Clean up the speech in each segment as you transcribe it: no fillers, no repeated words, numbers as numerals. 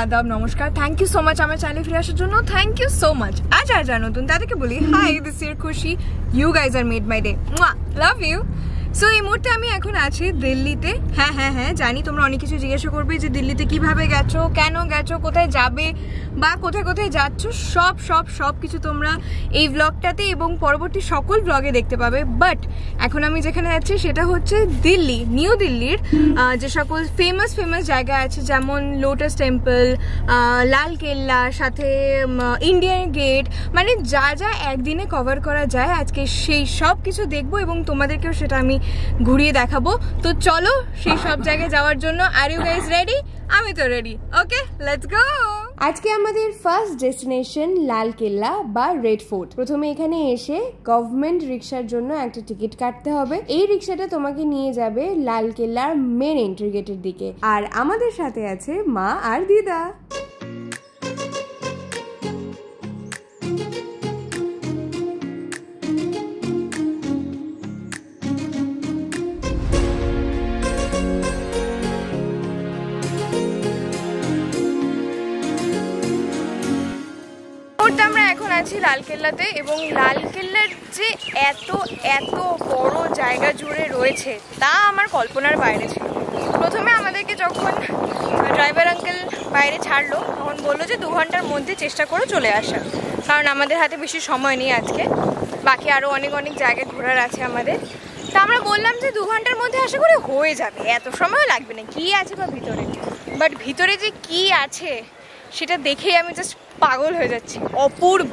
আদাব নমস্কার thank you so much আমার চ্যানেলে ফিরে আসার জন্য থ্যাংক ইউ সো মাচ আজ আর যা নতুন তাদেরকে বলি hi this is Khushi you guys are made my day love you so এই মুহূর্তে আমি এখন আছি দিল্লিতে হ্যাঁ জানি তোমরা অনেক কিছু জিজ্ঞাসা করবে যে দিল্লিতে কিভাবে গেছো কেন গেছো কোথায় যাবে বা কোথায় কোথায় যাচ্ছ সব কিছু তোমরা এই ব্লগটাতে এবং পরবর্তী সকল ব্লগে দেখতে পাবে বাট এখন আমি যেখানে যাচ্ছি সেটা হচ্ছে দিল্লি নিউ দিল্লির যে সকল ফেমাস জায়গা আছে যেমন লোটাস টেম্পল লাল কেল্লা সাথে ইন্ডিয়ান গেট মানে যা যা একদিনে কভার করা যায় আজকে সেই সব কিছু দেখবো এবং তোমাদেরকেও সেটা আমি ঘুরিয়ে দেখাবো তো চলো সেই সব জায়গায় যাওয়ার জন্য আর ইউ গাইজ রেডি আমি তো রেডি ওকে লেটস গো আজকে আমাদের ফার্স্ট ডেস্টিনেশন লাল কেল্লা বা রেড ফোর্ট প্রথমে এখানে এসে গভর্নমেন্ট রিক্সার জন্য একটা টিকিট কাটতে হবে এই রিক্সাটা তোমাকে নিয়ে যাবে লাল কেল্লার মেন এন্ট্রি গেটের দিকে আর আমাদের সাথে আছে মা আর দিদা আমরা এখন আছি লালকেল্লাতে এবং লালকেল্লার যে এত বড় জায়গা জুড়ে রয়েছে তা আমার কল্পনার বাইরে ছিল প্রথমে আমাদেরকে যখন ড্রাইভার আঙ্কেল বাইরে ছাড়লো তখন বললো যে 2 ঘন্টার মধ্যে চেষ্টা করে চলে আসা কারণ আমাদের হাতে বেশি সময় নেই আজকে বাকি আরও অনেক জায়গায় ঘোরার আছে আমাদের তা আমরা বললাম যে 2 ঘন্টার মধ্যে আশা করে হয়ে যাবে এত সময় লাগবে না কী আছে বা ভিতরে বাট ভিতরে যে কী আছে সেটা দেখেই আমি জাস্ট পাগল হয়ে যাচ্ছি অপূর্ব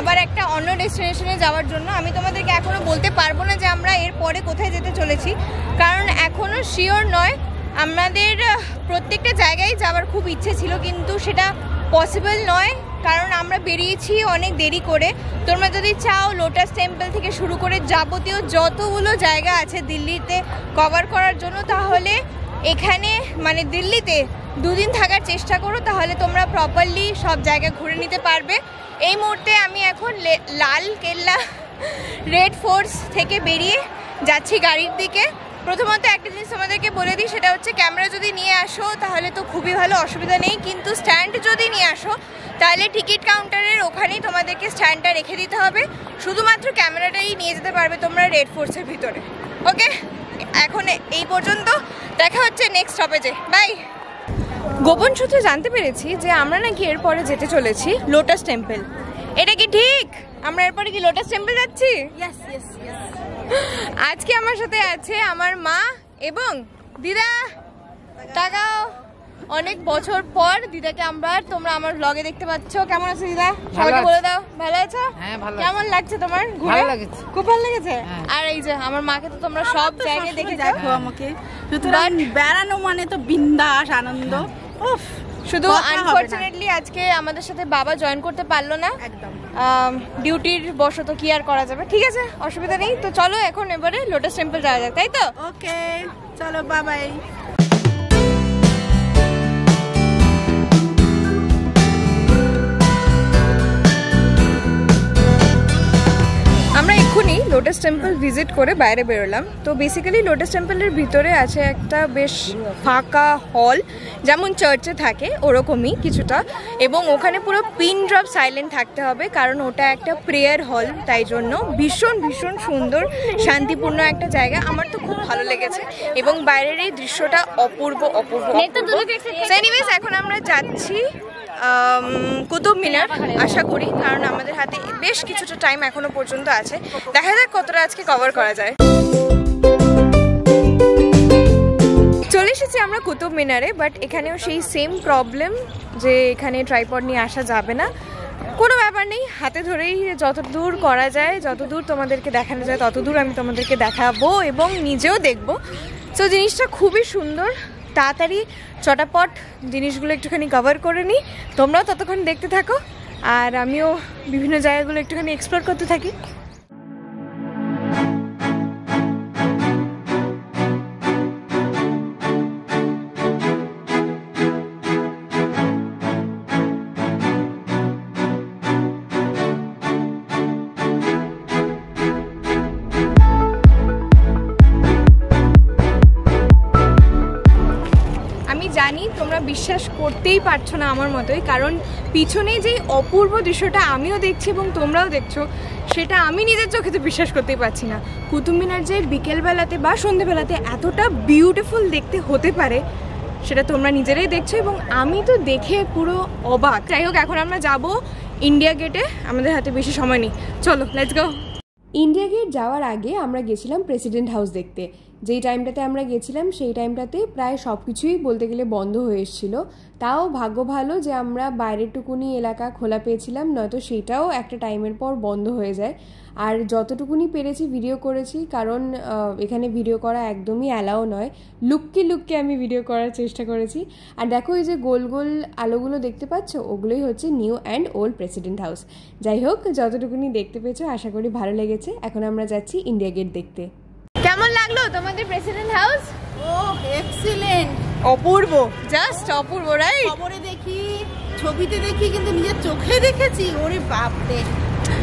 আবার একটা অন্য ডেস্টিনেশনে যাওয়ার জন্য আমি তোমাদেরকে এখনো বলতে পারবো না যে আমরা এরপরে কোথায় যেতে চলেছি কারণ এখনো শিওর নয় আমাদের প্রত্যেকটা জায়গায় যাওয়ার খুব ইচ্ছে ছিল কিন্তু সেটা পসিবল নয় কারণ আমরা বেরিয়েছি অনেক দেরি করে তোমরা যদি চাও লোটাস টেম্পল থেকে শুরু করে যাবতীয় যতগুলো জায়গা আছে দিল্লিতে কভার করার জন্য তাহলে এখানে মানে দিল্লিতে 2 দিন থাকার চেষ্টা করো তাহলে তোমরা প্রপারলি সব জায়গা ঘুরে নিতে পারবে এই মুহূর্তে আমি এখন লাল কেল্লা রেড ফোর্ট থেকে বেরিয়ে যাচ্ছি গাড়ির দিকে প্রথমত একটা জিনিস তোমাদেরকে বলে দিই সেটা হচ্ছে ক্যামেরা যদি নিয়ে আসো তাহলে তো খুবই ভালো অসুবিধা নেই কিন্তু স্ট্যান্ড যদি নিয়ে আসো তাহলে টিকিট কাউন্টারের ওখানেই তোমাদেরকে স্ট্যান্ডটা রেখে দিতে হবে শুধুমাত্র ক্যামেরাটাই নিয়ে যেতে পারবে তোমরা রেড ফোর্টসের ভিতরে ওকে এখন এই পর্যন্ত দেখা হচ্ছে নেক্সট স্টপেজে বাই গোপন সূত্রে জানতে পেরেছি যে আমরা নাকি এরপরে যেতে চলেছি লোটাস টেম্পল এটা কি ঠিক আমরা এরপরে কি লোটাস টেম্পল যাচ্ছি আজকে আমার সাথে আছে আমার মা এবং দিদা তাকাও অনেক বছর পর দিদাকে তোমরা আমার ব্লগে দেখতে পাচ্ছ কেমন আছো দিদা সবাইকে বলে দাও ভালো আছো কেমন লাগছে তোমার ঘুরে খুব ভালো লেগেছে আর এই যে আমার মাকে তো তোমরা সব জায়গায় দেখে দেখো আমাকে সুতরাং বেড়ানো মানে তো বিন্দাস আনন্দ শুধু আনফরচুনেটলি আজকে আমাদের সাথে বাবা জয়েন করতে পারলো না একদম ডিউটির বশত কি আর করা যাবে ঠিক আছে অসুবিধা নেই তো চলো এখন এবারে লোটাস টেম্পল যাওয়া যাক তাই তো ওকে চলো বাই বাই আমরা এক্ষুনি লোটাস টেম্পল ভিজিট করে বাইরে বেরোলাম তো বেসিক্যালি লোটাস টেম্পলের ভিতরে আছে একটা বেশ ফাঁকা হল যেমন চার্চে থাকে ওরকমই কিছুটা এবং ওখানে পুরো পিন ড্রপ সাইলেন্ট থাকতে হবে কারণ ওটা একটা প্রেয়ার হল তাই জন্য ভীষণ সুন্দর শান্তিপূর্ণ একটা জায়গা আমার তো খুব ভালো লেগেছে এবং বাইরের এই দৃশ্যটা অপূর্ব এনিওয়েজ এখন আমরা যাচ্ছি কুতুব মিনার আশা করি কারণ আমাদের হাতে বেশ কিছুটা টাইম এখনো পর্যন্ত আছে দেখা যাক কতটা আজকে কভার করা যায় চলে এসেছি আমরা কুতুব মিনারে বাট এখানেও সেই সেম প্রবলেম যে এখানে ট্রাইপড নিয়ে আসা যাবে না কোনো ব্যাপার নেই, হাতে ধরেই যত দূর করা যায়, যত দূর তোমাদেরকে দেখানো যায় তত দূর আমি তোমাদেরকে দেখাবো এবং নিজেও দেখবো। তো জিনিসটা খুবই সুন্দর, তাড়াতাড়ি চটাপট জিনিসগুলো একটুখানি কভার করে নিই, তোমরাও ততক্ষণ দেখতে থাকো আর আমিও বিভিন্ন জায়গাগুলো একটুখানি এক্সপ্লোর করতে থাকি। জানি তোমরা বিশ্বাস করতেই পারছো না আমার মতোই, কারণ পিছনে যে অপূর্ব দৃশ্যটা আমিও দেখছি এবং তোমরাও দেখছো সেটা আমি নিজের চোখে তো বিশ্বাস করতেই পারছি না। কুতুব মিনার যে বিকেলবেলাতে বা সন্ধ্যেবেলাতে এতটা বিউটিফুল দেখতে হতে পারে সেটা তোমরা নিজেরাই দেখছো এবং আমি তো দেখে পুরো অবাক। যাই হোক, এখন আমরা যাব ইন্ডিয়া গেটে, আমাদের হাতে বেশি সময় নেই, চলো লেটস গো। ইন্ডিয়া গেট যাওয়ার আগে আমরা গেছিলাম প্রেসিডেন্ট হাউস দেখতে। যেই টাইমটাতে আমরা গেছিলাম সেই টাইমটাতে প্রায় সব কিছুই বলতে গেলে বন্ধ হয়ে এসেছিলো। তাও ভাগ্য ভালো যে আমরা বাইরের টুকুনি এলাকা খোলা পেয়েছিলাম, নয়তো সেটাও একটা টাইমের পর বন্ধ হয়ে যায়। আর যতটুকুনি পেরেছি ভিডিও করেছি, কারণ এখানে ভিডিও করা একদমই অ্যালাও নয়। লুককে আমি ভিডিও করার চেষ্টা করেছি। আর দেখো এই যে গোল গোল আলোগুলো দেখতে পাচ্ছ, ওগুলোই হচ্ছে new and old president house. যাই হোক, যতটুকুনি দেখতে পেয়েছো আশা করি ভালো লেগেছে। এখন আমরা যাচ্ছি ইন্ডিয়া গেট দেখতে। কেমন লাগলো তোমাদের প্রেসিডেন্ট হাউস? ও এক্সিলেন্ট, অপূর্ব, জাস্ট অপূর্ব, রাইট? খবরে দেখি, ছবিতে দেখি, কিন্তু নিজের চোখে দেখেছি, ওরে বাপ রে,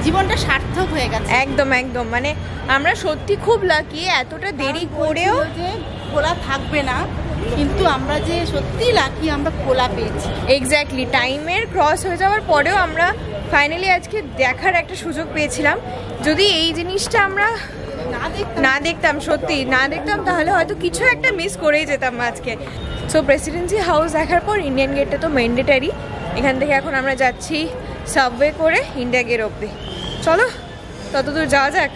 জীবনটা সার্থক হয়ে গেছে। একদম একদম, মানে আমরা সত্যি খুব লাকি, এতটা দেরি করেও যে খোলা থাকবে না, কিন্তু আমরা যে সত্যি লাকি, আমরা খোলা পেয়েছি। এক্স্যাক্টলি, টাইমের ক্রস হয়ে যাওয়ার পরেও আমরা ফাইনালি আজকে দেখার একটা সুযোগ পেয়েছিলাম। যদি এই জিনিসটা আমরা না দেখতাম, সত্যি না দেখতাম, তাহলে হয়তো কিছু একটা মিস করেই যেতাম আজকে। সো প্রেসিডেন্সি হাউস দেখার পর ইন্ডিয়ান গেটটা তো ম্যান্ডেটারি। এখান থেকে এখন আমরা যাচ্ছি সাবওয়ে করে ইন্ডিয়া গেট অবধি। চলো তত দূর যাওয়া যাক।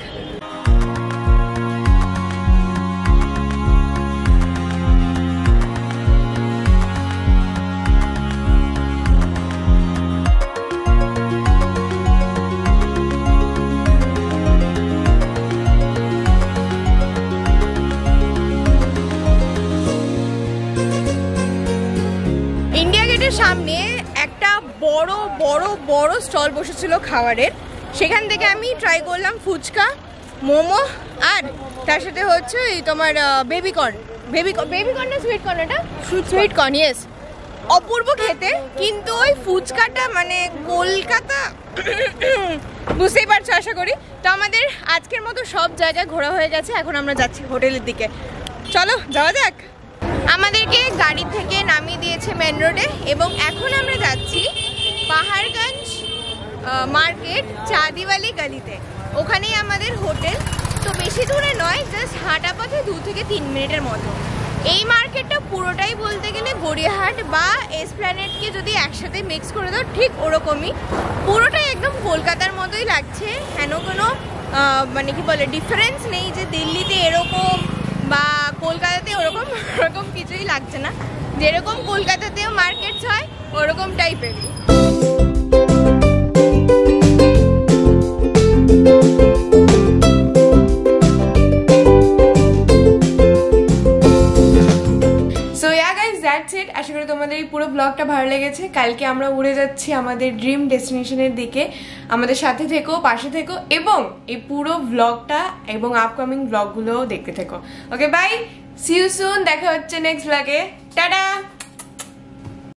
সামনে একটা বড় বড় বড় স্টল বসেছিল খাবারের, সেখান থেকে আমি ট্রাই করলাম ফুচকা, মোমো, আর তার সাথে হচ্ছে তোমার বেবিকর্ন না সুইট কর্ন, এটা সুইট কর্ন, ইয়েস, অপূর্ব খেতে। কিন্তু ওই ফুচকাটা মানে কলকাতা, বুঝতেই পারছো আশা করি। তো আমাদের আজকের মতো সব জায়গায় ঘোরা হয়ে গেছে, এখন আমরা যাচ্ছি হোটেলের দিকে। চলো যাওয়া যাক। আমাদেরকে গাড়ি থেকে নামিয়ে দিয়েছে মেন রোডে এবং এখন আমরা যাচ্ছি পাহাড়গঞ্জ মার্কেট চাঁদিওয়ালি গলিতে, ওখানেই আমাদের হোটেল। তো বেশি দূরে নয়, জাস্ট হাঁটা পথে 2 থেকে 3 মিনিটের মতো। এই মার্কেটটা পুরোটাই বলতে গেলে গড়িয়াহাট বা এসপ্ল্যানেডকে যদি একসাথে মিক্স করে দাও ঠিক ওরকমই, পুরোটাই একদম কলকাতার মতোই লাগছে। হেন কোনো মানে কি বলে ডিফারেন্স নেই যে দিল্লিতে এরকম বা কলকাতাতে ওরকম কিছুই লাগছে না। যেরকম কলকাতাতেও মার্কেটস হয় ওরকম টাইপেরই। আশা করি তোমাদের এই পুরো ব্লগটা ভালো লেগেছে। কালকে আমরা উড়ে যাচ্ছি আমাদের ড্রিম ডেস্টিনেশনের দিকে। আমাদের সাথে থেকো, পাশে থেকো এবং এই পুরো ব্লগটা এবং আপকামিং ব্লগগুলোও দেখতে থেকো। Okay bye, see you soon, দেখা হচ্ছে নেক্সট ব্লগে, টাটা।